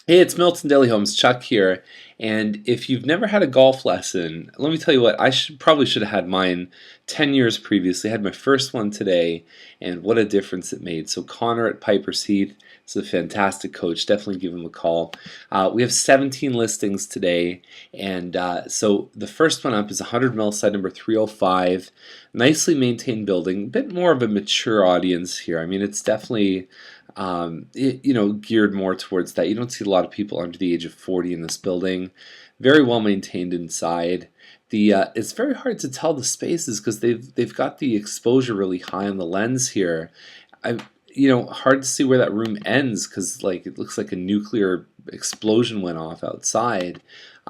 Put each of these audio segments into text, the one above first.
Hey, it's Milton Daily Homes, Chuck here. And if you've never had a golf lesson, let me tell you what, probably should have had mine 10 years previously. I had my first one today, and what a difference it made. So Connor at Piper's Heath is a fantastic coach. Definitely give him a call. We have 17 listings today, and so the first one up is 100 mil, side number 305. Nicely maintained building, a bit more of a mature audience here. I mean, it's definitely geared more towards that. You don't see a lot of people under the age of 40 in this building. Very well maintained inside. It's very hard to tell the spaces because they've got the exposure really high on the lens here. I hard to see where that room ends because like it looks like a nuclear explosion went off outside.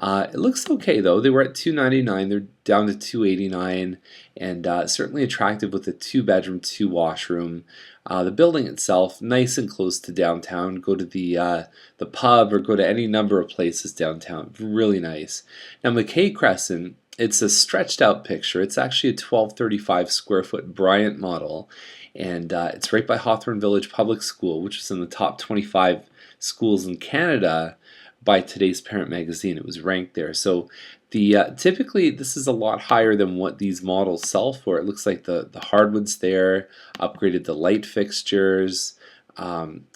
It looks okay though. They were at 299. They're down to 289, and certainly attractive with a two-bedroom, two-washroom. The building itself, nice and close to downtown. Go to the pub or go to any number of places downtown. Really nice. Now McKay Crescent, it's a stretched out picture. It's actually a 1235 square foot Bryant model, and it's right by Hawthorne Village Public School, which is in the top 25 schools in Canada by today's Parent Magazine. It was ranked there. So typically this is a lot higher than what these models sell for. It looks like the hardwood's there, upgraded the light fixtures.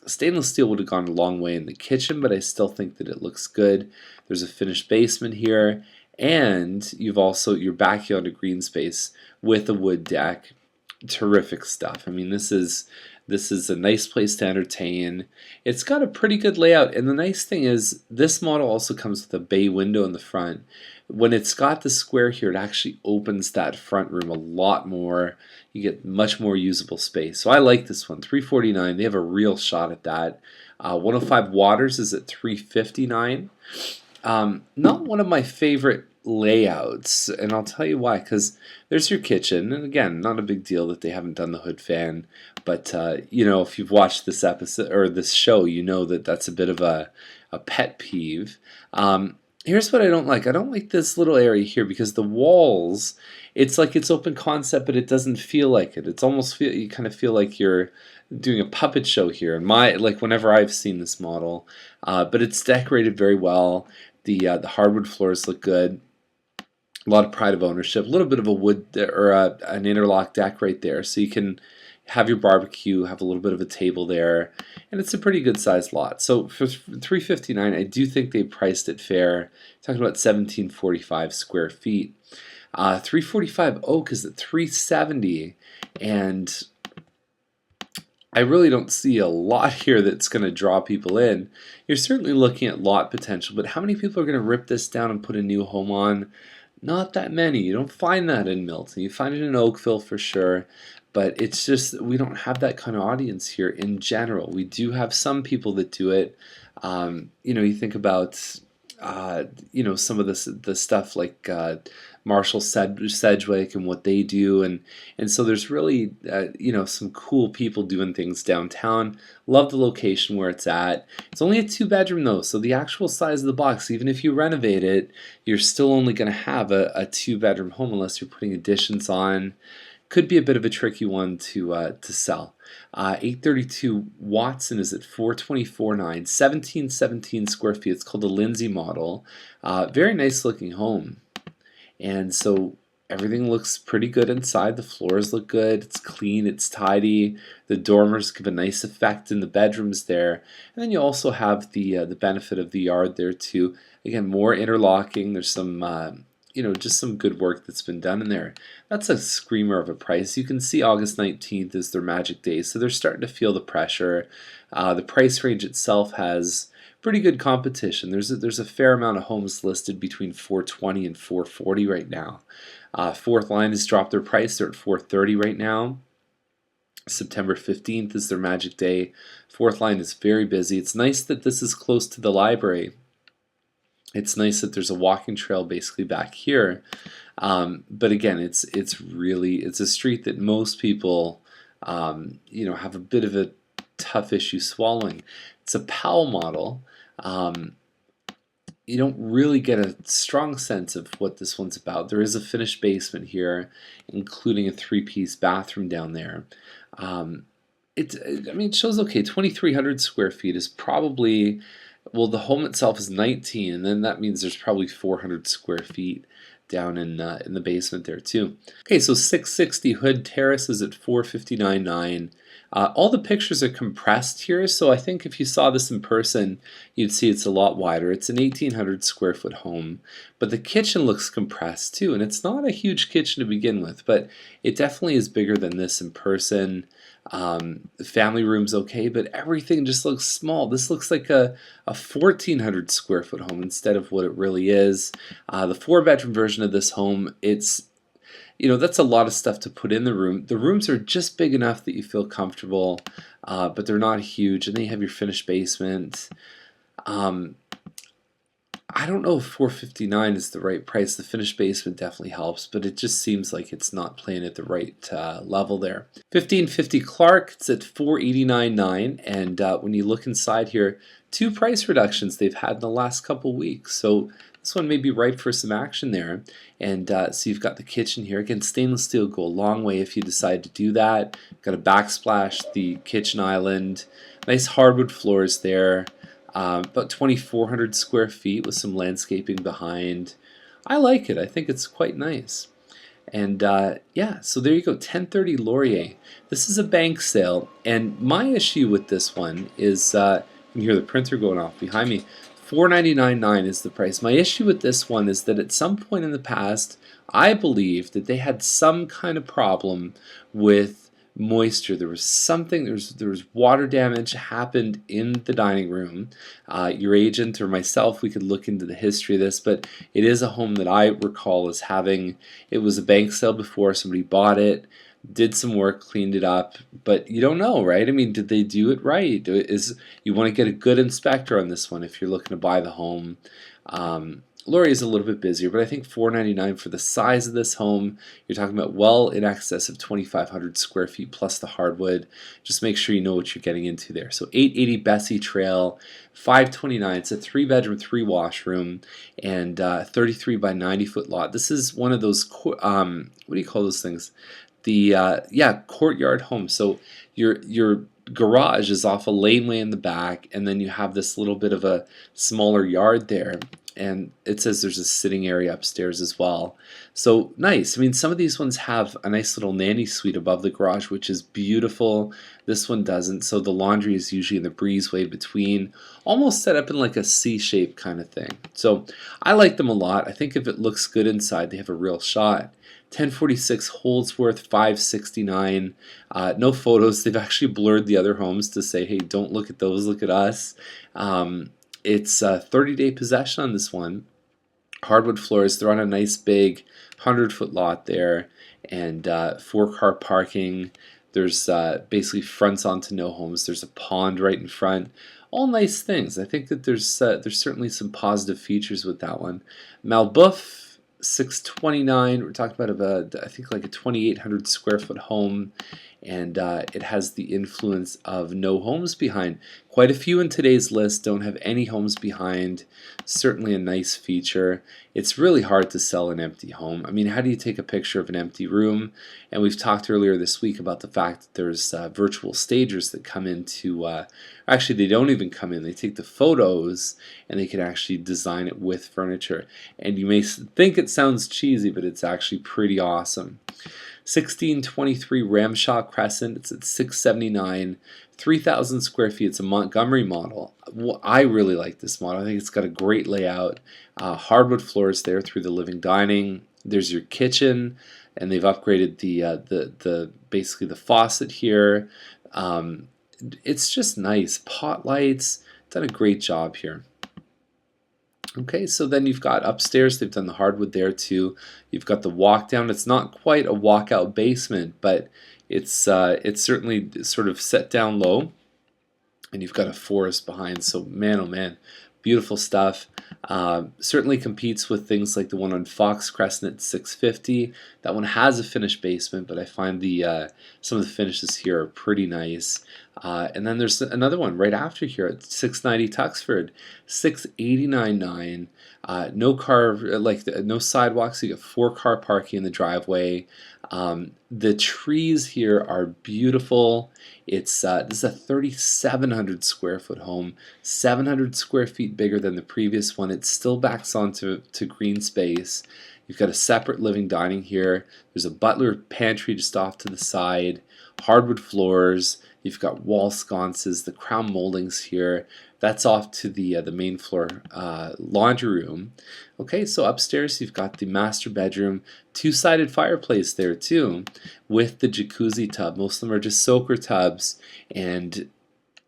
Stainless steel would have gone a long way in the kitchen, but I still think that it looks good. There's a finished basement here, and you're backyard a green space with a wood deck. Terrific stuff. I mean, this is a nice place to entertain. It's got a pretty good layout, and the nice thing is this model also comes with a bay window in the front. When it's got the square here, it actually opens that front room a lot more. You get much more usable space. So I like this one. 349. They have a real shot at that. 105 Waters is at 359. Not one of my favorite layouts, and I'll tell you why. Because there's your kitchen, and again, not a big deal that they haven't done the hood fan. But if you've watched this episode or this show, you know that that's a bit of a pet peeve. Here's what I don't like. I don't like this little area here because the walls, it's like it's open concept, but it doesn't feel like it. It's almost you kind of feel like you're doing a puppet show here. And whenever I've seen this model, but it's decorated very well. The hardwood floors look good. A lot of pride of ownership. A little bit of a wood or an interlock deck right there, so you can have your barbecue, have a little bit of a table there, and it's a pretty good sized lot. So for 359, I do think they priced it fair. Talking about 1745 square feet. 345 oak is at 370, and I really don't see a lot here that's going to draw people in. You're certainly looking at lot potential, but how many people are going to rip this down and put a new home on? Not that many. You don't find that in Milton. You find it in Oakville for sure, but it's just we don't have that kind of audience here in general. We do have some people that do it. You think about some of the stuff like Marshall Sedgwick and what they do, and so there's really some cool people doing things downtown. Love the location where it's at. It's only a two-bedroom though, so the actual size of the box, even if you renovate it, you're still only going to have a two-bedroom home unless you're putting additions on. Could be a bit of a tricky one to sell. 832 Watson is at 424.9, 1717 square feet. It's called the Lindsay model. Very nice looking home. And so everything looks pretty good inside. The floors look good. It's clean. It's tidy. The dormers give a nice effect in the bedrooms there. And then you also have the benefit of the yard there too. Again, more interlocking. There's some just some good work that's been done in there. That's a screamer of a price. You can see August 19th is their magic day, so they're starting to feel the pressure. The price range itself has pretty good competition. There's a fair amount of homes listed between 420 and 440 right now. Fourth Line has dropped their price. They're at 430 right now. September 15th is their magic day. Fourth Line is very busy. It's nice that this is close to the library. It's nice that there's a walking trail basically back here, but again, it's a street that most people have a bit of a tough issue swallowing. It's a Powell model. You don't really get a strong sense of what this one's about. There is a finished basement here, including a three-piece bathroom down there. It shows okay. 2,300 square feet is probably Well, the home itself is 19, and then that means there's probably 400 square feet down in the basement there too. Okay, so 660 Hood Terrace is at 459.9. All the pictures are compressed here, so I think if you saw this in person, you'd see it's a lot wider. It's an 1,800 square foot home, but the kitchen looks compressed too, and it's not a huge kitchen to begin with, but it definitely is bigger than this in person. The family room's okay, but everything just looks small. This looks like a 1,400 square foot home instead of what it really is. The 4-bedroom version of this home, that's a lot of stuff to put in the room. The rooms are just big enough that you feel comfortable, but they're not huge. And then you have your finished basement. I don't know if 459 is the right price. The finished basement definitely helps, but it just seems like it's not playing at the right level there. 1550 Clark, it's at 489.9, and when you look inside here, 2 price reductions they've had in the last couple weeks. So this one may be ripe for some action there. And so you've got the kitchen here. Again, stainless steel go a long way if you decide to do that. Got a backsplash, the kitchen island, nice hardwood floors there. About 2,400 square feet with some landscaping behind. I like it. I think it's quite nice. And yeah, so there you go, 1030 Laurier. This is a bank sale, and my issue with this one is, you can hear the printer going off behind me, $499.9 is the price. My issue with this one is that at some point in the past, I believe that they had some kind of problem with moisture. There was something, there was water damage happened in the dining room. Your agent or myself, we could look into the history of this, but it is a home that I recall as having, it was a bank sale before, somebody bought it, did some work, cleaned it up, but you don't know, right? I mean, did they do it right? You want to get a good inspector on this one if you're looking to buy the home. Laurier is a little bit busier, but I think $499 for the size of this home. You're talking about well in excess of 2,500 square feet plus the hardwood. Just make sure you know what you're getting into there. So 880 Bessie Trail, 529. It's a 3-bedroom, 3-washroom, and 33 by 90 foot lot. This is one of those what do you call those things? The courtyard home. So your garage is off a laneway in the back, and then you have this little bit of a smaller yard there. And it says there's a sitting area upstairs as well. So nice. I mean, some of these ones have a nice little nanny suite above the garage, which is beautiful. This one doesn't. So the laundry is usually in the breezeway between, almost set up in like a C-shape kind of thing. So I like them a lot. I think if it looks good inside, they have a real shot. 1046 Holdsworth, 569. No photos. They've actually blurred the other homes to say, hey, don't look at those, look at us. It's 30-day possession on this one. Hardwood floors. They're on a nice big 100-foot lot there, and 4-car parking. There's basically fronts onto no homes. There's a pond right in front. All nice things. I think that there's certainly some positive features with that one. Malboeuf, 629. We're talking about I think like a 2,800 square foot home, and it has the influence of no homes behind. Quite a few in today's list don't have any homes behind. Certainly a nice feature. It's really hard to sell an empty home. I mean, how do you take a picture of an empty room? And we've talked earlier this week about the fact that there's virtual stagers that come into, actually they don't even come in. They take the photos and they can actually design it with furniture. And you may think it sounds cheesy, but it's actually pretty awesome. 1623 Ramshaw Crescent, it's at 679, 3,000 square feet. It's a Montgomery model. I really like this model. I think it's got a great layout. Hardwood floors there through the living dining. There's your kitchen, and they've upgraded the basically the faucet here. It's just nice. Pot lights, done a great job here. Okay, so then you've got upstairs, they've done the hardwood there too. You've got the walk down. It's not quite a walkout basement, but it's certainly sort of set down low. And you've got a forest behind, so man, oh man, beautiful stuff. Certainly competes with things like the one on Fox Crescent at 650. That one has a finished basement, but I find some of the finishes here are pretty nice. And then there's another one right after here at 690 Tuxford, 689.9. No car, no sidewalks. You get 4-car parking in the driveway. The trees here are beautiful. It's this is a 3,700 square foot home, 700 square feet bigger than the previous one. It still backs onto green space. You've got a separate living dining here. There's a butler pantry just off to the side. Hardwood floors. You've got wall sconces, the crown moldings here. That's off to the main floor laundry room. Okay, so upstairs you've got the master bedroom, two-sided fireplace there too, with the jacuzzi tub. Most of them are just soaker tubs, and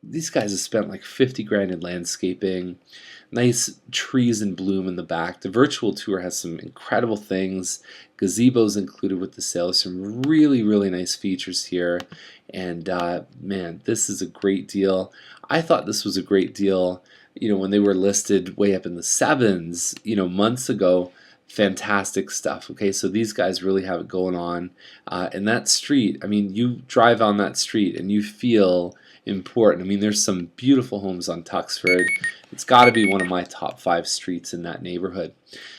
these guys have spent like 50 grand in landscaping. Nice trees in bloom in the back. The virtual tour has some incredible things. Gazebos included with the sale. Some really, really nice features here. And man, this is a great deal. I thought this was a great deal, when they were listed way up in the sevens, months ago. Fantastic stuff. Okay, so these guys really have it going on. And that street, I mean, you drive on that street and you feel important. I mean, there's some beautiful homes on Tuxford. It's got to be one of my top 5 streets in that neighborhood.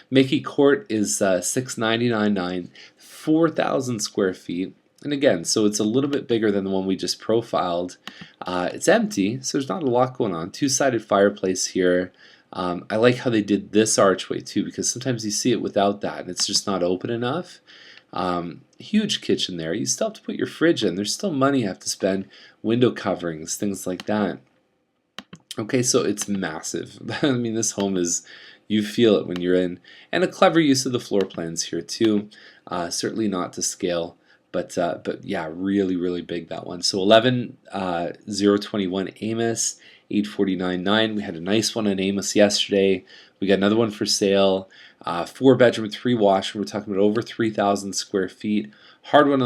Mickey Court is 699.9, 4,000 square feet. And again, so it's a little bit bigger than the one we just profiled. It's empty, so there's not a lot going on. Two-sided fireplace here. I like how they did this archway too, because sometimes you see it without that and it's just not open enough. Huge kitchen there. You still have to put your fridge in. There's still money you have to spend. Window coverings, things like that. Okay, so it's massive. I mean, this home is, you feel it when you're in. And a clever use of the floor plans here too. Certainly not to scale, but yeah, really, really big, that one. So 11021 Amos, 849.9. We had a nice one on Amos yesterday. We got another one for sale. 4-bedroom, 3-washroom. We're talking about over 3,000 square feet. Hard one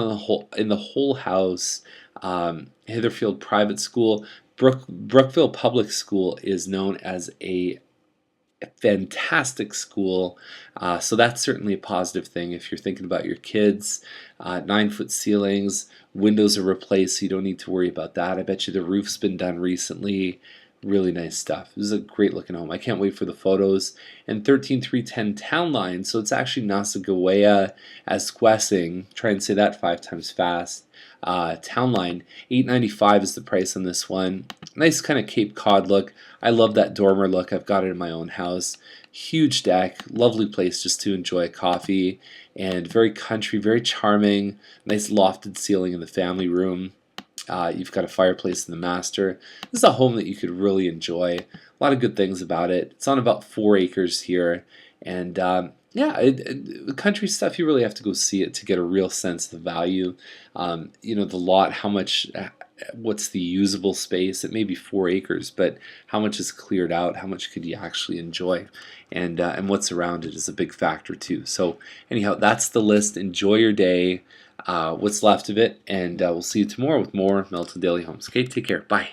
in the whole house. Hitherfield Private School. Brookville Public School is known as a fantastic school, so that's certainly a positive thing if you're thinking about your kids. 9-foot ceilings, windows are replaced, so you don't need to worry about that. I bet you the roof's been done recently. Really nice stuff. This is a great looking home. I can't wait for the photos. And 13310 Town Line, so it's actually Nasagawea Asquessing. Try and say that 5 times fast. Town Line, $895 is the price on this one. Nice kind of Cape Cod look. I love that dormer look. I've got it in my own house. Huge deck, lovely place just to enjoy a coffee, and very country, very charming. Nice lofted ceiling in the family room. You've got a fireplace in the master. This is a home that you could really enjoy. A lot of good things about it. It's on about 4 acres here, and yeah, the country stuff, you really have to go see it to get a real sense of the value. The lot, how much, what's the usable space? It may be 4 acres, but how much is cleared out? How much could you actually enjoy? And what's around it is a big factor too. So anyhow, that's the list. Enjoy your day, what's left of it, and we'll see you tomorrow with more Milton Daily Homes. Okay, take care. Bye.